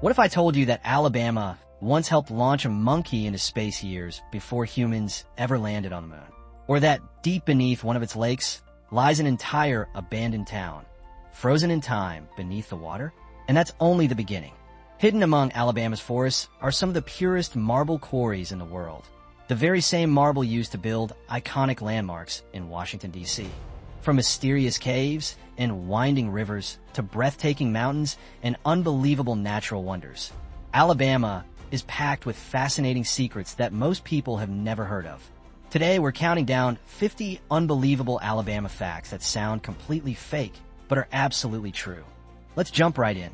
What if I told you that Alabama once helped launch a monkey into space years before humans ever landed on the moon? Or that deep beneath one of its lakes lies an entire abandoned town, frozen in time beneath the water? And that's only the beginning. Hidden among Alabama's forests are some of the purest marble quarries in the world, the very same marble used to build iconic landmarks in Washington, D.C. From mysterious caves and winding rivers to breathtaking mountains and unbelievable natural wonders, Alabama is packed with fascinating secrets that most people have never heard of. Today, we're counting down 50 unbelievable Alabama facts that sound completely fake, but are absolutely true. Let's jump right in.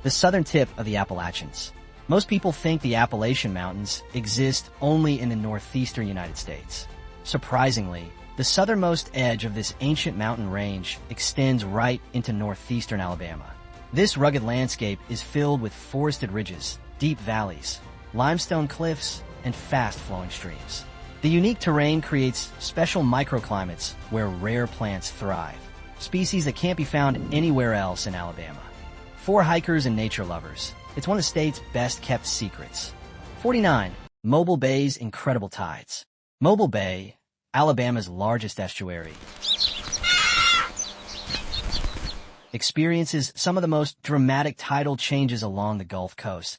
The southern tip of the Appalachians. Most people think the Appalachian Mountains exist only in the northeastern United States. Surprisingly, the southernmost edge of this ancient mountain range extends right into northeastern Alabama. This rugged landscape is filled with forested ridges, deep valleys, limestone cliffs, and fast-flowing streams. The unique terrain creates special microclimates where rare plants thrive, species that can't be found anywhere else in Alabama. For hikers and nature lovers, it's one of the state's best-kept secrets. 49. Mobile Bay's incredible tides. Mobile Bay, Alabama's largest estuary, experiences some of the most dramatic tidal changes along the Gulf Coast.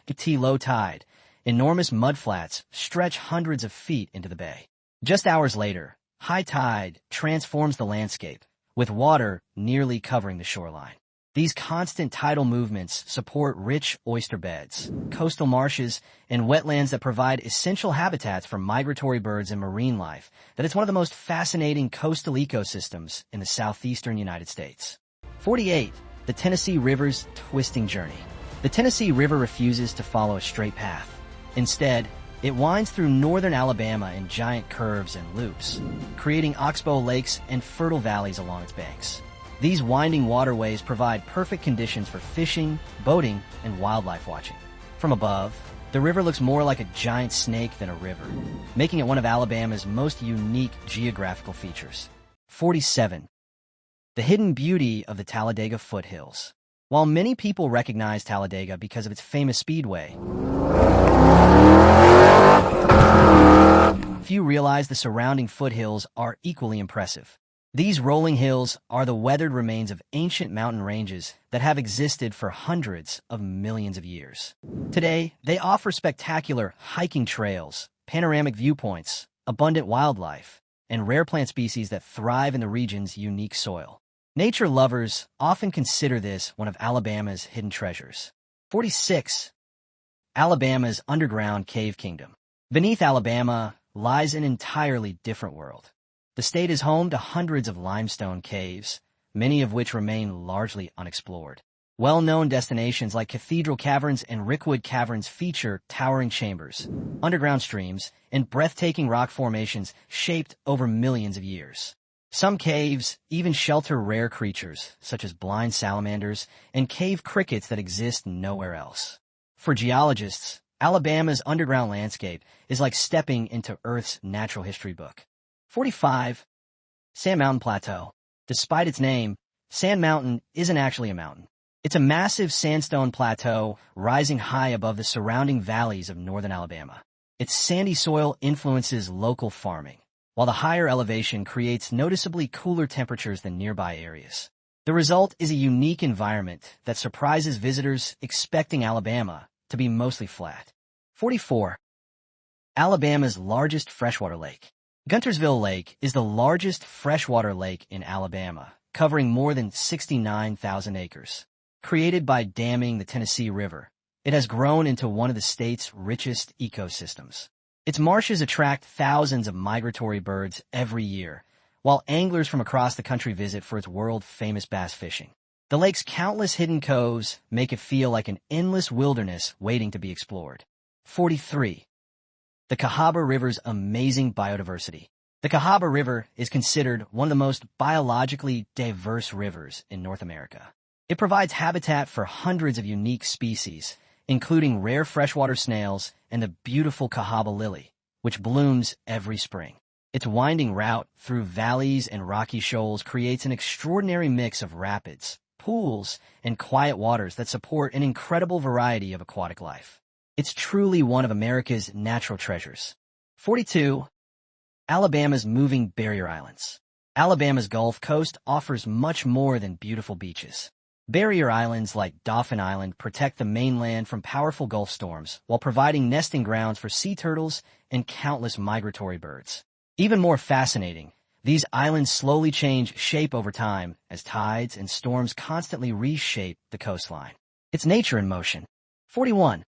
At low tide, enormous mudflats stretch hundreds of feet into the bay. Just hours later, high tide transforms the landscape, with water nearly covering the shoreline. These constant tidal movements support rich oyster beds, coastal marshes, and wetlands that provide essential habitats for migratory birds and marine life. That it's one of the most fascinating coastal ecosystems in the southeastern United States. 48. The Tennessee River's twisting journey. The Tennessee River refuses to follow a straight path. Instead, it winds through northern Alabama in giant curves and loops, creating oxbow lakes and fertile valleys along its banks. These winding waterways provide perfect conditions for fishing, boating, and wildlife watching. From above, the river looks more like a giant snake than a river, making it one of Alabama's most unique geographical features. 47. The hidden beauty of the Talladega foothills. While many people recognize Talladega because of its famous speedway, few realize the surrounding foothills are equally impressive. These rolling hills are the weathered remains of ancient mountain ranges that have existed for hundreds of millions of years. Today, they offer spectacular hiking trails, panoramic viewpoints, abundant wildlife, and rare plant species that thrive in the region's unique soil. Nature lovers often consider this one of Alabama's hidden treasures. 46. Alabama's underground cave kingdom. Beneath Alabama lies an entirely different world. The state is home to hundreds of limestone caves, many of which remain largely unexplored. Well-known destinations like Cathedral Caverns and Rickwood Caverns feature towering chambers, underground streams, and breathtaking rock formations shaped over millions of years. Some caves even shelter rare creatures, such as blind salamanders and cave crickets that exist nowhere else. For geologists, Alabama's underground landscape is like stepping into Earth's natural history book. 45. Sand Mountain Plateau. Despite its name, Sand Mountain isn't actually a mountain. It's a massive sandstone plateau rising high above the surrounding valleys of northern Alabama. Its sandy soil influences local farming, while the higher elevation creates noticeably cooler temperatures than nearby areas. The result is a unique environment that surprises visitors expecting Alabama to be mostly flat. 44. Alabama's largest freshwater lake. Guntersville Lake is the largest freshwater lake in Alabama, covering more than 69,000 acres. Created by damming the Tennessee River, it has grown into one of the state's richest ecosystems. Its marshes attract thousands of migratory birds every year, while anglers from across the country visit for its world-famous bass fishing. The lake's countless hidden coves make it feel like an endless wilderness waiting to be explored. 43. The Cahaba River's amazing biodiversity. The Cahaba River is considered one of the most biologically diverse rivers in North America. It provides habitat for hundreds of unique species, including rare freshwater snails and the beautiful Cahaba lily, which blooms every spring. Its winding route through valleys and rocky shoals creates an extraordinary mix of rapids, pools, and quiet waters that support an incredible variety of aquatic life. It's truly one of America's natural treasures. 42. Alabama's moving barrier islands. Alabama's Gulf Coast offers much more than beautiful beaches. Barrier islands like Dauphin Island protect the mainland from powerful Gulf storms while providing nesting grounds for sea turtles and countless migratory birds. Even more fascinating, these islands slowly change shape over time as tides and storms constantly reshape the coastline. It's nature in motion. 41.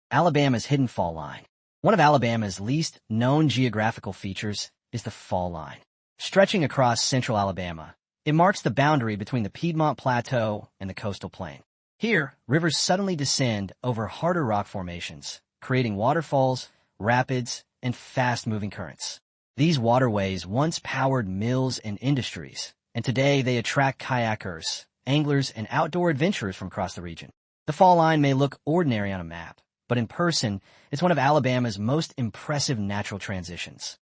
Alabama's hidden fall line. One of Alabama's least known geographical features is the fall line. Stretching across central Alabama, it marks the boundary between the Piedmont Plateau and the coastal plain. Here, rivers suddenly descend over harder rock formations, creating waterfalls, rapids, and fast-moving currents. These waterways once powered mills and industries, and today they attract kayakers, anglers, and outdoor adventurers from across the region. The fall line may look ordinary on a map, but in person, it's one of Alabama's most impressive natural transitions.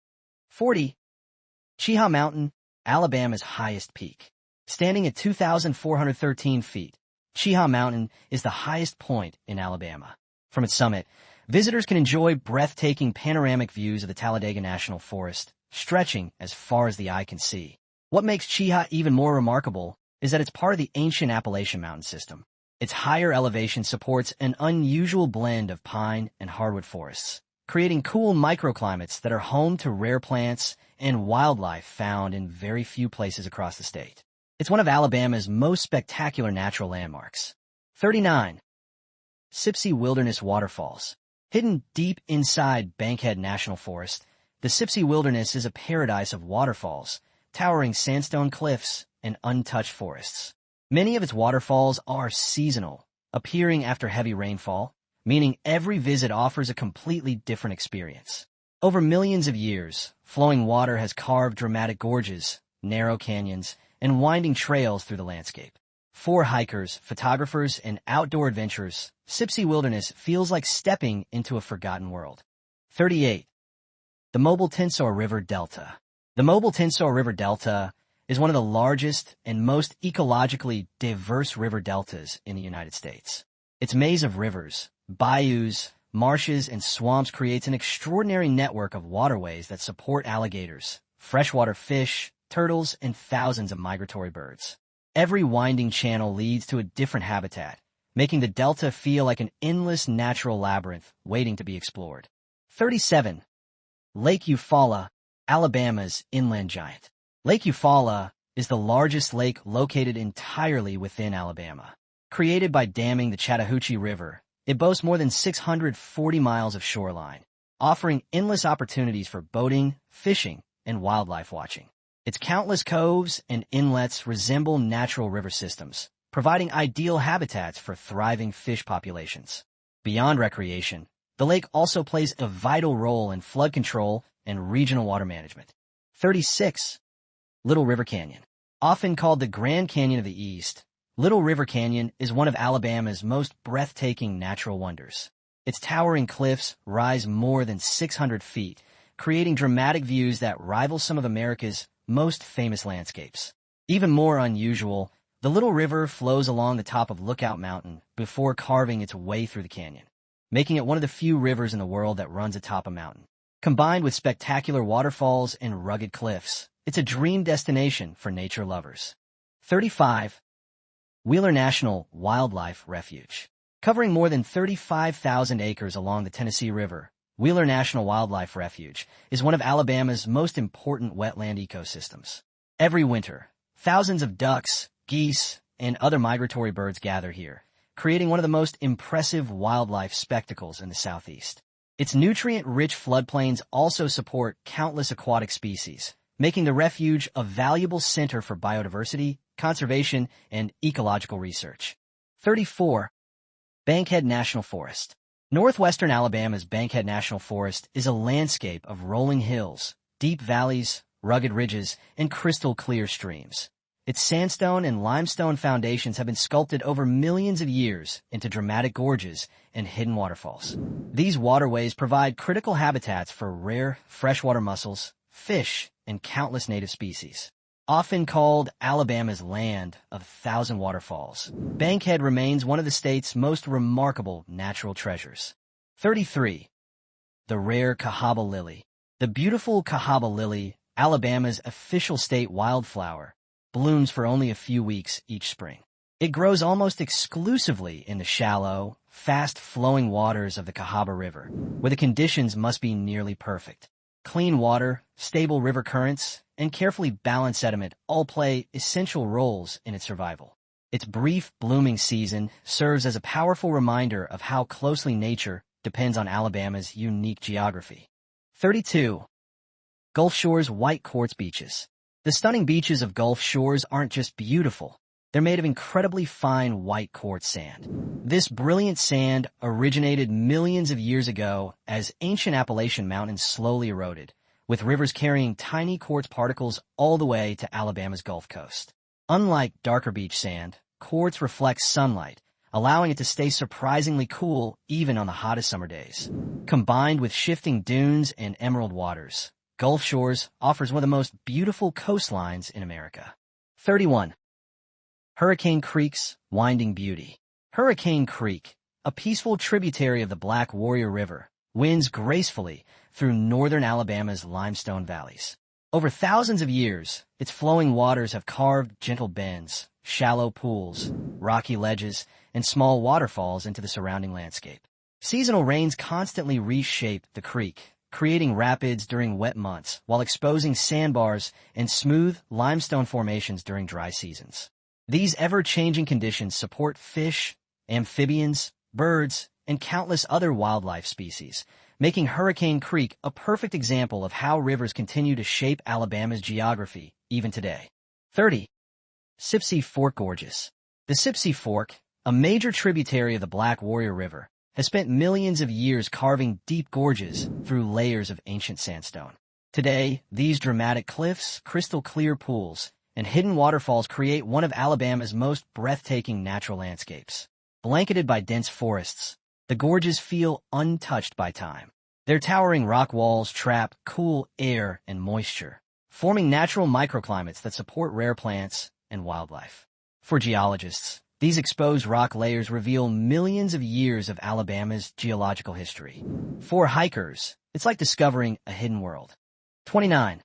40. Cheaha Mountain, Alabama's highest peak. Standing at 2,413 feet, Cheaha Mountain is the highest point in Alabama. From its summit, visitors can enjoy breathtaking panoramic views of the Talladega National Forest, stretching as far as the eye can see. What makes Cheaha even more remarkable is that it's part of the ancient Appalachian mountain system. Its higher elevation supports an unusual blend of pine and hardwood forests, creating cool microclimates that are home to rare plants and wildlife found in very few places across the state. It's one of Alabama's most spectacular natural landmarks. 39. Sipsey Wilderness Waterfalls. Hidden deep inside Bankhead National Forest, the Sipsey Wilderness is a paradise of waterfalls, towering sandstone cliffs, and untouched forests. Many of its waterfalls are seasonal, appearing after heavy rainfall, meaning every visit offers a completely different experience. Over millions of years, flowing water has carved dramatic gorges, narrow canyons, and winding trails through the landscape. For hikers, photographers, and outdoor adventurers, Sipsey Wilderness feels like stepping into a forgotten world. 38. The Mobile Tensaw River Delta. The Mobile Tensaw River Delta is one of the largest and most ecologically diverse river deltas in the United States. Its maze of rivers, bayous, marshes, and swamps creates an extraordinary network of waterways that support alligators, freshwater fish, turtles, and thousands of migratory birds. Every winding channel leads to a different habitat, making the delta feel like an endless natural labyrinth waiting to be explored. 37. Lake Eufaula, Alabama's inland giant. Lake Eufaula is the largest lake located entirely within Alabama. Created by damming the Chattahoochee River, it boasts more than 640 miles of shoreline, offering endless opportunities for boating, fishing, and wildlife watching. Its countless coves and inlets resemble natural river systems, providing ideal habitats for thriving fish populations. Beyond recreation, the lake also plays a vital role in flood control and regional water management. 36. Little River Canyon. Often called the Grand Canyon of the East, Little River Canyon is one of Alabama's most breathtaking natural wonders. Its towering cliffs rise more than 600 feet, creating dramatic views that rival some of America's most famous landscapes. Even more unusual, the Little River flows along the top of Lookout Mountain before carving its way through the canyon, making it one of the few rivers in the world that runs atop a mountain. Combined with spectacular waterfalls and rugged cliffs, it's a dream destination for nature lovers. 35. Wheeler National Wildlife Refuge. Covering more than 35,000 acres along the Tennessee River, Wheeler National Wildlife Refuge is one of Alabama's most important wetland ecosystems. Every winter, thousands of ducks, geese, and other migratory birds gather here, creating one of the most impressive wildlife spectacles in the Southeast. Its nutrient-rich floodplains also support countless aquatic species, making the refuge a valuable center for biodiversity, conservation, and ecological research. 34. Bankhead National Forest. Northwestern Alabama's Bankhead National Forest is a landscape of rolling hills, deep valleys, rugged ridges, and crystal-clear streams. Its sandstone and limestone foundations have been sculpted over millions of years into dramatic gorges and hidden waterfalls. These waterways provide critical habitats for rare freshwater mussels, fish, and countless native species. Often called Alabama's land of 1,000 waterfalls, Bankhead remains one of the state's most remarkable natural treasures. 33. The rare Cahaba lily. The beautiful Cahaba lily, Alabama's official state wildflower, blooms for only a few weeks each spring. It grows almost exclusively in the shallow, fast-flowing waters of the Cahaba River, where the conditions must be nearly perfect. Clean water, stable river currents, and carefully balanced sediment all play essential roles in its survival. Its brief blooming season serves as a powerful reminder of how closely nature depends on Alabama's unique geography. 32. Gulf Shore's white quartz beaches. The stunning beaches of Gulf Shores aren't just beautiful. They're made of incredibly fine white quartz sand. This brilliant sand originated millions of years ago as ancient Appalachian mountains slowly eroded, with rivers carrying tiny quartz particles all the way to Alabama's Gulf Coast. Unlike darker beach sand, quartz reflects sunlight, allowing it to stay surprisingly cool even on the hottest summer days. Combined with shifting dunes and emerald waters, Gulf Shores offers one of the most beautiful coastlines in America. 31. Hurricane Creek's winding beauty. Hurricane Creek, a peaceful tributary of the Black Warrior River, winds gracefully through northern Alabama's limestone valleys. Over thousands of years, its flowing waters have carved gentle bends, shallow pools, rocky ledges, and small waterfalls into the surrounding landscape. Seasonal rains constantly reshape the creek, creating rapids during wet months while exposing sandbars and smooth limestone formations during dry seasons. These ever-changing conditions support fish, amphibians, birds, and countless other wildlife species, making Hurricane Creek a perfect example of how rivers continue to shape Alabama's geography even today. 30. Sipsey Fork Gorges. The Sipsey Fork, a major tributary of the Black Warrior River, has spent millions of years carving deep gorges through layers of ancient sandstone. Today, these dramatic cliffs, crystal-clear pools, and hidden waterfalls create one of Alabama's most breathtaking natural landscapes. Blanketed by dense forests, the gorges feel untouched by time. Their towering rock walls trap cool air and moisture, forming natural microclimates that support rare plants and wildlife. For geologists, these exposed rock layers reveal millions of years of Alabama's geological history. For hikers, it's like discovering a hidden world. 29.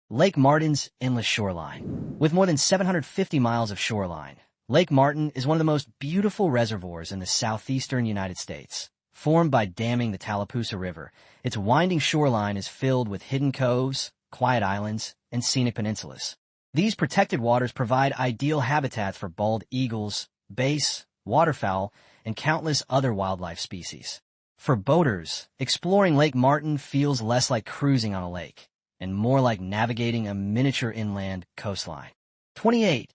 Lake Martin's endless shoreline. With more than 750 miles of shoreline, Lake Martin is one of the most beautiful reservoirs in the southeastern United States. Formed by damming the Tallapoosa River, its winding shoreline is filled with hidden coves, quiet islands, and scenic peninsulas. These protected waters provide ideal habitats for bald eagles, bass, waterfowl, and countless other wildlife species. For boaters, exploring Lake Martin feels less like cruising on a lake and more like navigating a miniature inland coastline. 28.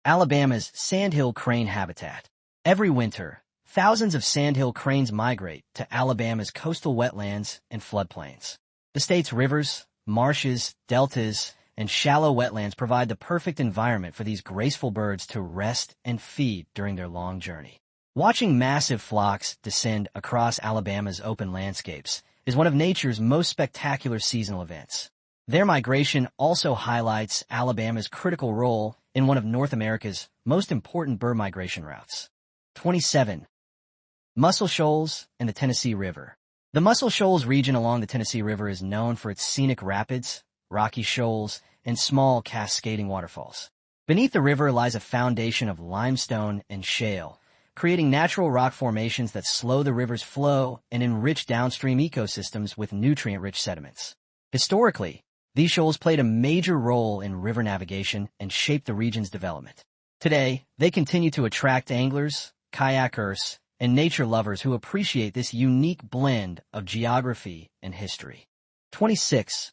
Alabama's sandhill crane habitat. Every winter, thousands of sandhill cranes migrate to Alabama's coastal wetlands and floodplains. The state's rivers, marshes, deltas, and shallow wetlands provide the perfect environment for these graceful birds to rest and feed during their long journey. Watching massive flocks descend across Alabama's open landscapes is one of nature's most spectacular seasonal events. Their migration also highlights Alabama's critical role in one of North America's most important bird migration routes. 27. Muscle Shoals and the Tennessee River. The Muscle Shoals region along the Tennessee River is known for its scenic rapids, rocky shoals, and small cascading waterfalls. Beneath the river lies a foundation of limestone and shale, creating natural rock formations that slow the river's flow and enrich downstream ecosystems with nutrient-rich sediments. Historically, these shoals played a major role in river navigation and shaped the region's development. Today, they continue to attract anglers, kayakers, and nature lovers who appreciate this unique blend of geography and history. 26.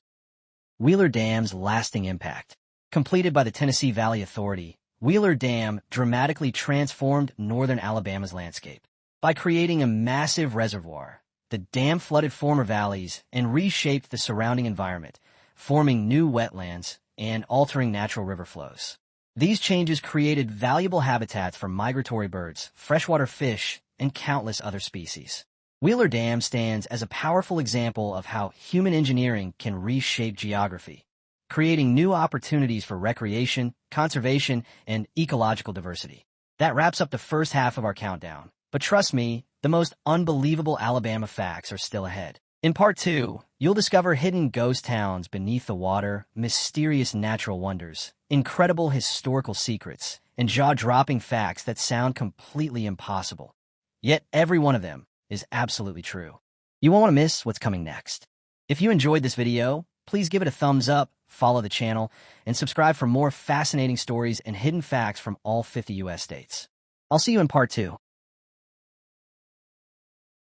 Wheeler Dam's lasting impact. Completed by the Tennessee Valley Authority, Wheeler Dam dramatically transformed northern Alabama's landscape. By creating a massive reservoir, the dam flooded former valleys and reshaped the surrounding environment, forming new wetlands and altering natural river flows. These changes created valuable habitats for migratory birds, freshwater fish, and countless other species. Wheeler Dam stands as a powerful example of how human engineering can reshape geography, creating new opportunities for recreation, conservation, and ecological diversity. That wraps up the first half of our countdown. But trust me, the most unbelievable Alabama facts are still ahead. In part 2, you'll discover hidden ghost towns beneath the water, mysterious natural wonders, incredible historical secrets, and jaw-dropping facts that sound completely impossible. Yet every one of them is absolutely true. You won't want to miss what's coming next. If you enjoyed this video, please give it a thumbs up, follow the channel, and subscribe for more fascinating stories and hidden facts from all 50 U.S. states. I'll see you in part 2.